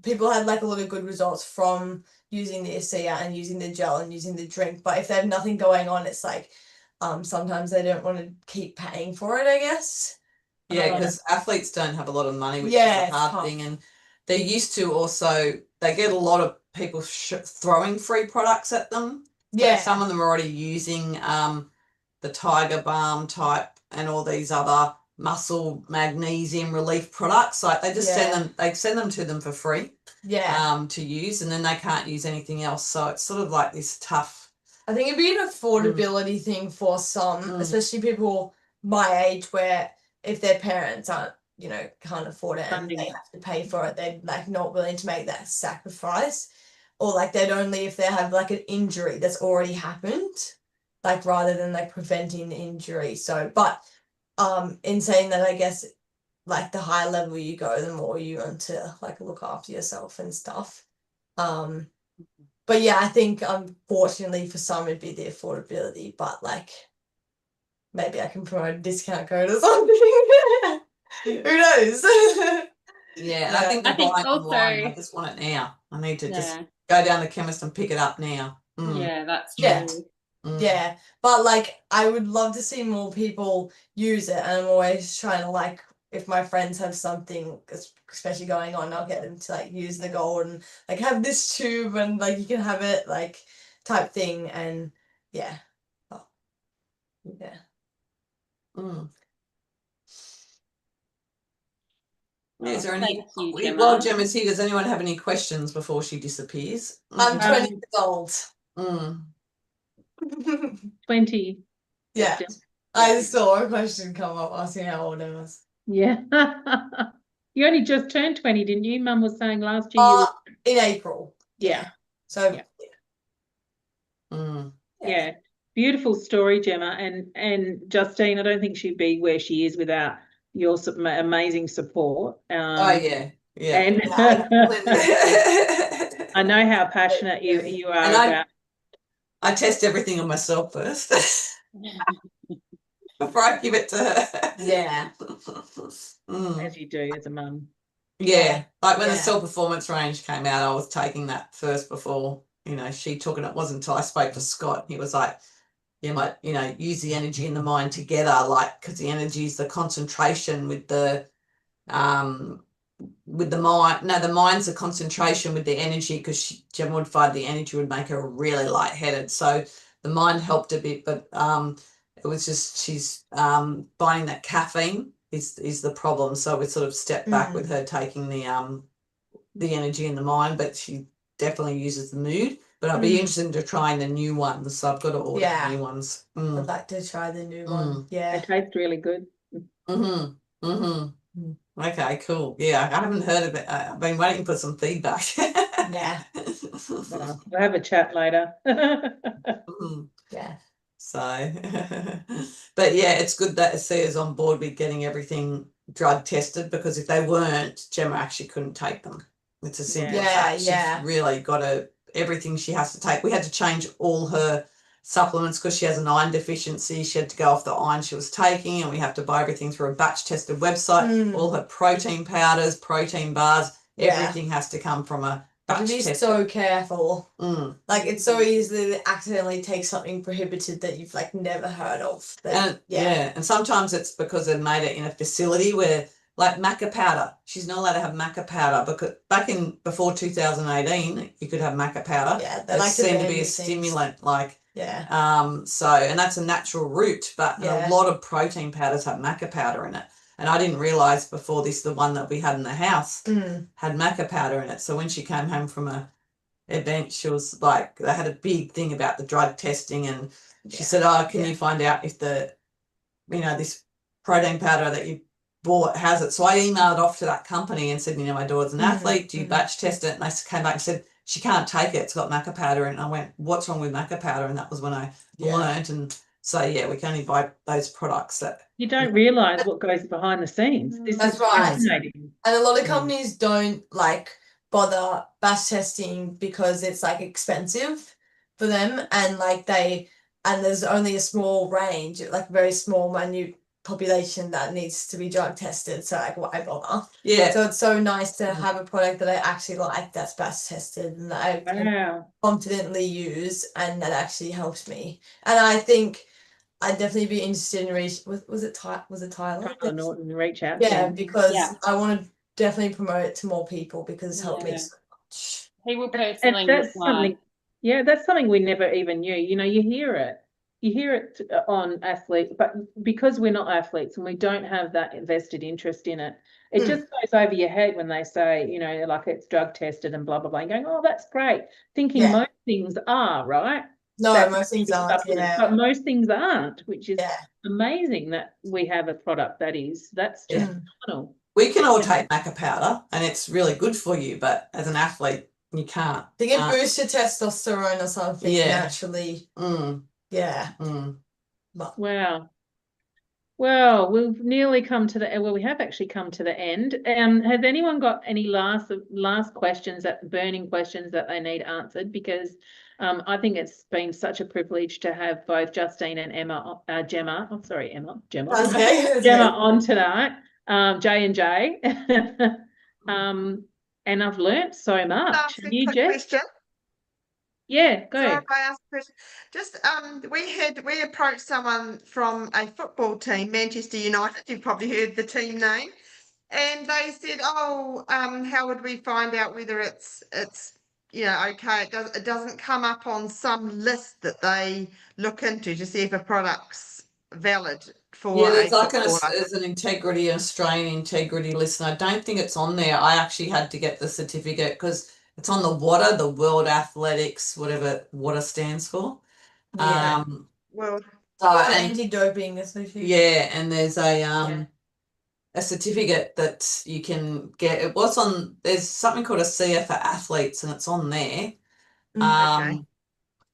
[SPEAKER 5] people had like a lot of good results from using the ASEA and using the gel and using the drink, but if they have nothing going on, it's like sometimes they don't want to keep paying for it, I guess.
[SPEAKER 3] Yeah, because athletes don't have a lot of money, which is
[SPEAKER 5] Yeah,
[SPEAKER 3] a
[SPEAKER 5] it's
[SPEAKER 3] hard
[SPEAKER 5] tough.
[SPEAKER 3] thing, and they're used to also, they get a lot of people throwing free products at them.
[SPEAKER 5] Yeah.
[SPEAKER 3] Like some of them are already using the Tiger Balm type and all these other muscle magnesium relief products. Like they just send them to them for free to use, and then they can't use anything else. So it's sort of like this tough.
[SPEAKER 5] I think it'd be an affordability thing for some, especially people my age, where if their parents aren't, can't afford it and they have to pay for it, they're like not willing to make that sacrifice, or like they'd only if they have like an injury that's already happened, like rather than like preventing the injury. So, but in saying that, I guess like the higher level you go, the more you want to like look after yourself and stuff. But yeah, I think unfortunately for some it'd be the affordability, but like maybe I can promote a discount code or something. Who knows?
[SPEAKER 3] Yeah, and I think
[SPEAKER 2] I think
[SPEAKER 3] buying
[SPEAKER 2] also,
[SPEAKER 3] online, I just want it now. I need to just go down the chemist and pick it up now.
[SPEAKER 2] Yeah, that's true.
[SPEAKER 5] Yeah, but like I would love to see more people use it, and I'm always trying to like, if my friends have something especially going on, I'll get them to like use the gold and like have this tube and like you can have it like type thing, and yeah.
[SPEAKER 3] Is there any?
[SPEAKER 2] Thank you, Gemma.
[SPEAKER 3] Well, Gemma's here. Does anyone have any questions before she disappears?
[SPEAKER 5] I'm 20 years old.
[SPEAKER 1] 20.
[SPEAKER 5] Yeah. I saw a question come up asking how old I was.
[SPEAKER 1] Yeah. You only just turned 20, didn't you? Mum was saying last year you were...
[SPEAKER 5] in April.
[SPEAKER 1] Yeah.
[SPEAKER 5] So
[SPEAKER 1] yeah. Beautiful story, Gemma. And Justine, I don't think she'd be where she is without your amazing support.
[SPEAKER 3] Yeah.
[SPEAKER 1] And I know how passionate you are about.
[SPEAKER 3] I test everything on myself first before I give it to her.
[SPEAKER 5] Yeah.
[SPEAKER 1] As you do as a mum.
[SPEAKER 3] Yeah. Like when the self-performance range came out, I was taking that first before, she took it. It wasn't until I spoke to Scott. He was like, you might, use the energy and the mind together, like, because the energy is the concentration with the with the mind. No, the mind's a concentration with the energy, because Gemma would find the energy would make her really lightheaded. So the mind helped a bit, but it was just she's finding that caffeine is the problem. So we sort of stepped back with her taking the energy in the mind, but she definitely uses the mood. But I'd be interested to trying the new ones. So I've got to order the new ones.
[SPEAKER 5] I'd like to try the new one. Yeah.
[SPEAKER 1] They taste really good.
[SPEAKER 3] Okay, cool. Yeah, I haven't heard of it. I've been waiting for some feedback.
[SPEAKER 5] Yeah.
[SPEAKER 1] We'll have a chat later.
[SPEAKER 5] Yeah.
[SPEAKER 3] So, but yeah, it's good that Asia's on board with getting everything drug tested, because if they weren't, Gemma actually couldn't take them. It's a simple as that. She's really got everything she has to take. We had to change all her supplements because she has an iron deficiency. She had to go off the iron she was taking, and we have to buy everything through a batch tested website. All her protein powders, protein bars, everything has to come from a batch
[SPEAKER 5] be
[SPEAKER 3] tested.
[SPEAKER 5] so careful. Like, it's so easy to accidentally take something prohibited that you've like never heard of.
[SPEAKER 3] And and sometimes it's because they've made it in a facility where, like maca powder, she's not allowed to have maca powder, because before 2018 you could have maca powder.
[SPEAKER 5] Yeah,
[SPEAKER 3] they like seemed to be a stimulant, like so, and that's a natural route, but a lot of protein powders have maca powder in it. And I didn't realise before this, the one that we had in the house had maca powder in it. So when she came home from a event, she was like, they had a big thing about the drug testing, and she said, oh, can you find out if the, this protein powder that you bought has it? So I emailed off to that company and said, my daughter's an athlete, do you batch test it? And they came back and said, she can't take it, it's got maca powder in it. And I went, what's wrong with maca powder? And that was when I learned. And so, we can only buy those products that...
[SPEAKER 1] You don't realise what goes behind the scenes. This is fascinating.
[SPEAKER 5] And a lot of companies don't like bother batch testing because it's like expensive for them, and like there's only a small range, like very small, minute population that needs to be drug tested. So like, why bother?
[SPEAKER 3] Yeah.
[SPEAKER 5] So it's so nice to have a product that I actually like, that's batch tested, and that I can confidently use, and that actually helps me. And I think I'd definitely be interested in was it Tyler?
[SPEAKER 1] Tyler Norton, reach out.
[SPEAKER 5] Yeah, because I want to definitely promote it to more people, because it's helped me so much.
[SPEAKER 2] He will personally
[SPEAKER 1] that's something we never even knew. You hear it on athletes, but because we're not athletes and we don't have that vested interest in it, it just goes over your head when they say, like it's drug tested and blah blah blah, and going, oh, that's great, thinking most things are right.
[SPEAKER 5] No, most things aren't.
[SPEAKER 1] But most things aren't, which is amazing that we have a product that's just phenomenal.
[SPEAKER 3] We can all take maca powder and it's really good for you, but as an athlete, you can't.
[SPEAKER 5] They can boost your testosterone or something naturally.
[SPEAKER 1] Wow. Well, we've nearly come to we have actually come to the end. Has anyone got any last questions, burning questions that they need answered? Because I think it's been such a privilege to have both Justine and Gemma on tonight, J&J. And I've learnt so much. You, Jess?
[SPEAKER 6] Question.
[SPEAKER 1] Yeah, go ahead.
[SPEAKER 6] I ask a question? Just we approached someone from a football team, Manchester United. You've probably heard the team name, and they said, "Oh, how would we find out whether it's okay? It doesn't come up on some list that they look into to see if a product's valid for."
[SPEAKER 3] There's there's an integrity, Australian integrity list, and I don't think it's on there. I actually had to get the certificate because it's on the WADA, the World Athletics, whatever WADA stands for.
[SPEAKER 6] World.
[SPEAKER 5] Anti-doping association.
[SPEAKER 3] Yeah, and there's a certificate that you can get. There's something called a CF for athletes, and it's on there.
[SPEAKER 5] Okay.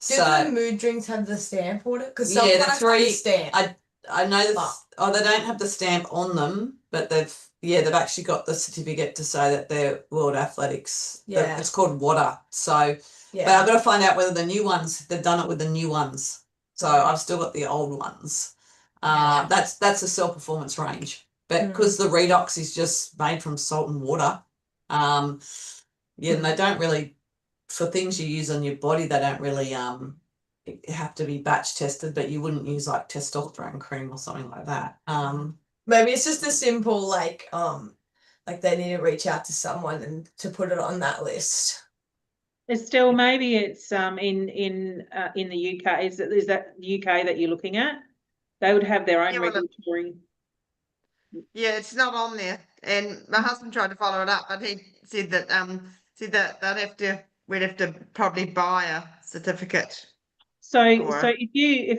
[SPEAKER 5] Do the mood drinks have the stamp on it? Because some
[SPEAKER 3] the
[SPEAKER 5] products have the stamp.
[SPEAKER 3] I know they don't have the stamp on them, but they've actually got the certificate to say that they're World Athletics. Yeah. It's called WADA. So but I've got to find out whether the new ones, they've done it with the new ones. So I've still got the old ones. That's a Cell Performance range. But because the Redox is just made from salt and water, and they don't really, for things you use on your body, they don't really have to be batch tested, but you wouldn't use like testosterone cream or something like that.
[SPEAKER 5] Maybe it's just a simple like they need to reach out to someone and to put it on that list.
[SPEAKER 1] It's still, maybe it's in the UK. Is that the UK that you're looking at? They would have their own
[SPEAKER 6] Yeah, well,
[SPEAKER 1] regulatory.
[SPEAKER 6] yeah, it's not on there. And my husband tried to follow it up, but he said that we'd have to probably buy a certificate.
[SPEAKER 1] So
[SPEAKER 6] Or-
[SPEAKER 1] if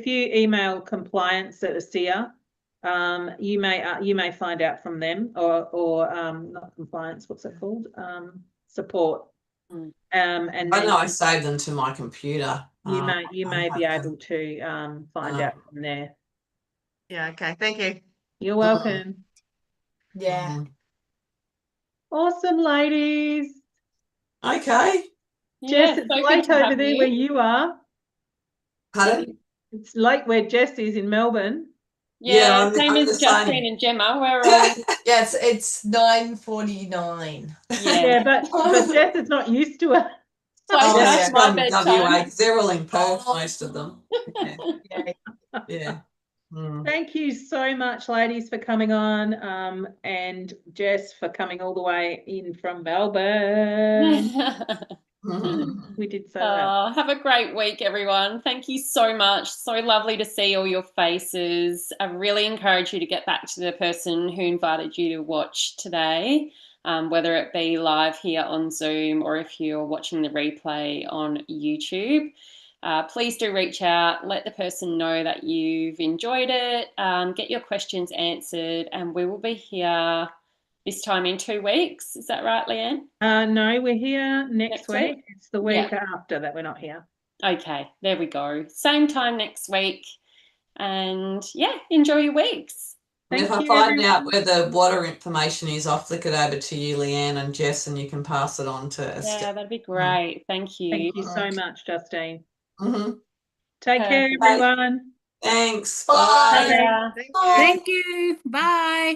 [SPEAKER 1] you email compliance at ASEA, you may find out from them, or not compliance, what's it called? Support.
[SPEAKER 2] Mm.
[SPEAKER 1] And
[SPEAKER 3] I
[SPEAKER 1] then
[SPEAKER 3] know I saved them to my computer.
[SPEAKER 1] you may be
[SPEAKER 3] have to-
[SPEAKER 1] able to find out from there.
[SPEAKER 6] Yeah, okay, thank you.
[SPEAKER 1] You're welcome.
[SPEAKER 5] Yeah.
[SPEAKER 3] Mhm.
[SPEAKER 1] Awesome, ladies.
[SPEAKER 3] Okay.
[SPEAKER 1] Jess,
[SPEAKER 2] Yeah,
[SPEAKER 1] it's
[SPEAKER 2] so good
[SPEAKER 1] late
[SPEAKER 2] to
[SPEAKER 1] over
[SPEAKER 2] have
[SPEAKER 1] there
[SPEAKER 2] you.
[SPEAKER 1] where you are.
[SPEAKER 3] Pardon?
[SPEAKER 1] It's late where Jess is in Melbourne.
[SPEAKER 2] Yeah,
[SPEAKER 3] I'm
[SPEAKER 2] same
[SPEAKER 3] the
[SPEAKER 2] as Justine
[SPEAKER 3] same.
[SPEAKER 2] and Gemma. We're all
[SPEAKER 5] Yeah, it's 9:49.
[SPEAKER 1] Yeah, but Jess is not used to it.
[SPEAKER 2] close
[SPEAKER 3] Oh,
[SPEAKER 2] enough
[SPEAKER 3] yeah,
[SPEAKER 2] to my
[SPEAKER 3] from WA,
[SPEAKER 2] bedtime.
[SPEAKER 3] 'cause they're all in Perth, most of them. Yeah.
[SPEAKER 5] Yeah.
[SPEAKER 3] Yeah. Mm.
[SPEAKER 1] Thank you so much, ladies, for coming on, and Jess for coming all the way in from Melbourne. We did so well.
[SPEAKER 2] Have a great week, everyone. Thank you so much. So lovely to see all your faces. I really encourage you to get back to the person who invited you to watch today, whether it be live here on Zoom or if you're watching the replay on YouTube. Please do reach out, let the person know that you've enjoyed it, get your questions answered, and we will be here this time in 2 weeks. Is that right, Leanne?
[SPEAKER 1] No, we're here next
[SPEAKER 2] Next week?
[SPEAKER 1] week. It's the week after that we're not here.
[SPEAKER 2] Okay, there we go. Same time next week. And yeah, enjoy your weeks.
[SPEAKER 3] And if
[SPEAKER 1] Thank
[SPEAKER 3] I
[SPEAKER 1] you,
[SPEAKER 3] find
[SPEAKER 1] everyone.
[SPEAKER 3] out where the water information is, I'll flick it over to you, Leanne and Jess, and you can pass it on to us.
[SPEAKER 2] Yeah, that'd be great. Thank you.
[SPEAKER 1] Thank you so much, Justine.
[SPEAKER 3] Mm-hmm.
[SPEAKER 1] Take care,
[SPEAKER 2] Perfect.
[SPEAKER 1] everyone.
[SPEAKER 3] Thanks.
[SPEAKER 5] Bye.
[SPEAKER 3] Bye.
[SPEAKER 2] Yeah.
[SPEAKER 6] Thank you.
[SPEAKER 5] Bye.
[SPEAKER 7] Thank you. Bye.